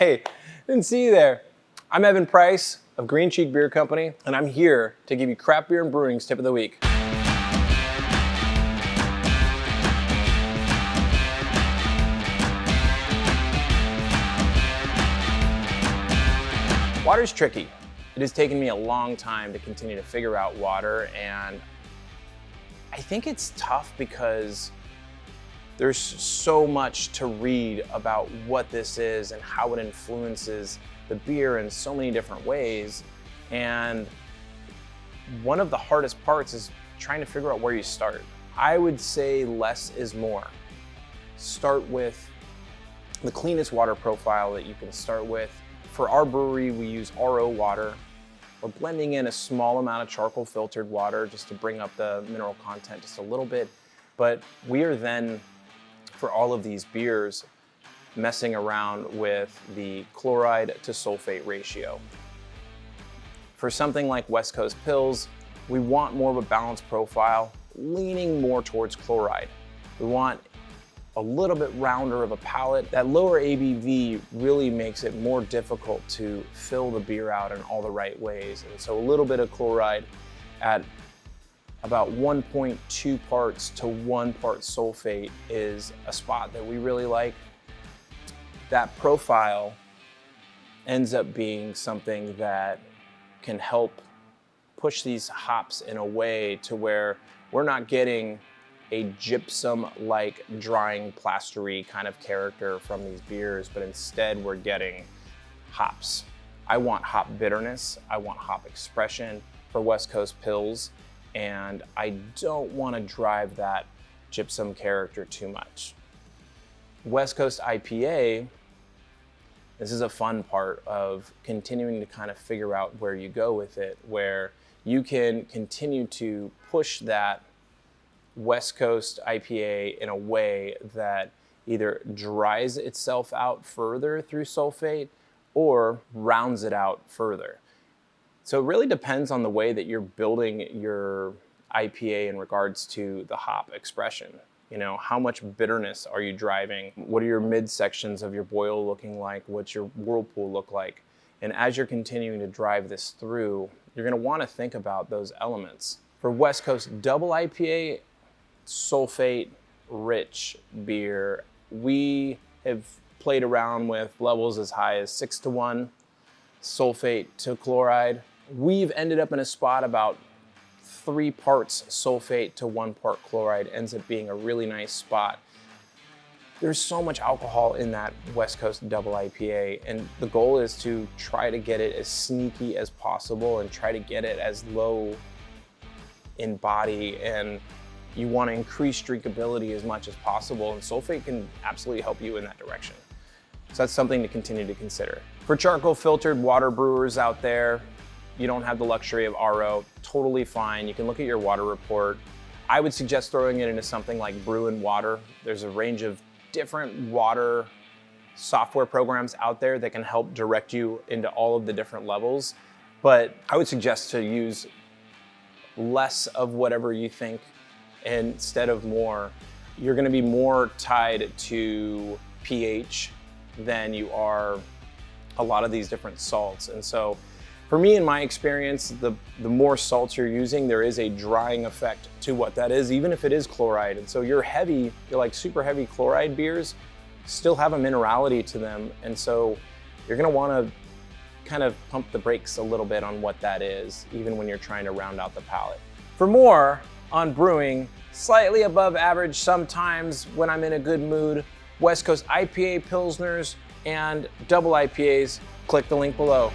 Hey, didn't see you there. I'm Evan Price of Green Cheek Beer Company, and I'm here to give you Craft Beer and Brewing's Tip of the Week. Water's tricky. It has taken me a long time to continue to figure out water, and I think it's tough because there's so much to read about what this is and how it influences the beer in so many different ways. And one of the hardest parts is trying to figure out where you start. I would say less is more. Start with the cleanest water profile that you can start with. For our brewery, we use RO water. We're blending in a small amount of charcoal filtered water just to bring up the mineral content just a little bit. But we are then, for all of these beers, messing around with the chloride to sulfate ratio. For something like West Coast Pils, we want more of a balanced profile, leaning more towards chloride. We want a little bit rounder of a palate. That lower ABV really makes it more difficult to fill the beer out in all the right ways. And so a little bit of chloride at about 1.2 parts to 1 part sulfate is a spot that we really like. That profile ends up being something that can help push these hops in a way to where we're not getting a gypsum-like drying plastery kind of character from these beers, but instead we're getting hops. I want hop bitterness, I want hop expression for West Coast Pils, and I don't want to drive that gypsum character too much. West Coast IPA, this is a fun part of continuing to kind of figure out where you go with it, where you can continue to push that West Coast IPA in a way that either dries itself out further through sulfate or rounds it out further. So it really depends on the way that you're building your IPA in regards to the hop expression. You know, how much bitterness are you driving? What are your midsections of your boil looking like? What's your whirlpool look like? And as you're continuing to drive this through, you're gonna wanna think about those elements. For West Coast Double IPA, sulfate-rich beer, we have played around with levels as high as 6-to-1 sulfate to chloride. We've ended up in a spot about 3 parts sulfate to 1 part chloride, ends up being a really nice spot. There's so much alcohol in that West Coast Double IPA, and the goal is to try to get it as sneaky as possible and try to get it as low in body, and you want to increase drinkability as much as possible, and sulfate can absolutely help you in that direction. So that's something to continue to consider. For charcoal filtered water brewers out there, you don't have the luxury of RO, totally fine. You can look at your water report. I would suggest throwing it into something like Brewing water. There's a range of different water software programs out there that can help direct you into all of the different levels. But I would suggest to use less of whatever you think instead of more. You're gonna be more tied to pH than you are a lot of these different salts. And so for me, in my experience, the more salts you're using, there is a drying effect to what that is, even if it is chloride. And so you're like super heavy chloride beers still have a minerality to them. And so you're gonna wanna kind of pump the brakes a little bit on what that is, even when you're trying to round out the palate. For more on brewing, slightly above average sometimes when I'm in a good mood, West Coast IPA, pilsners, and double IPAs, click the link below.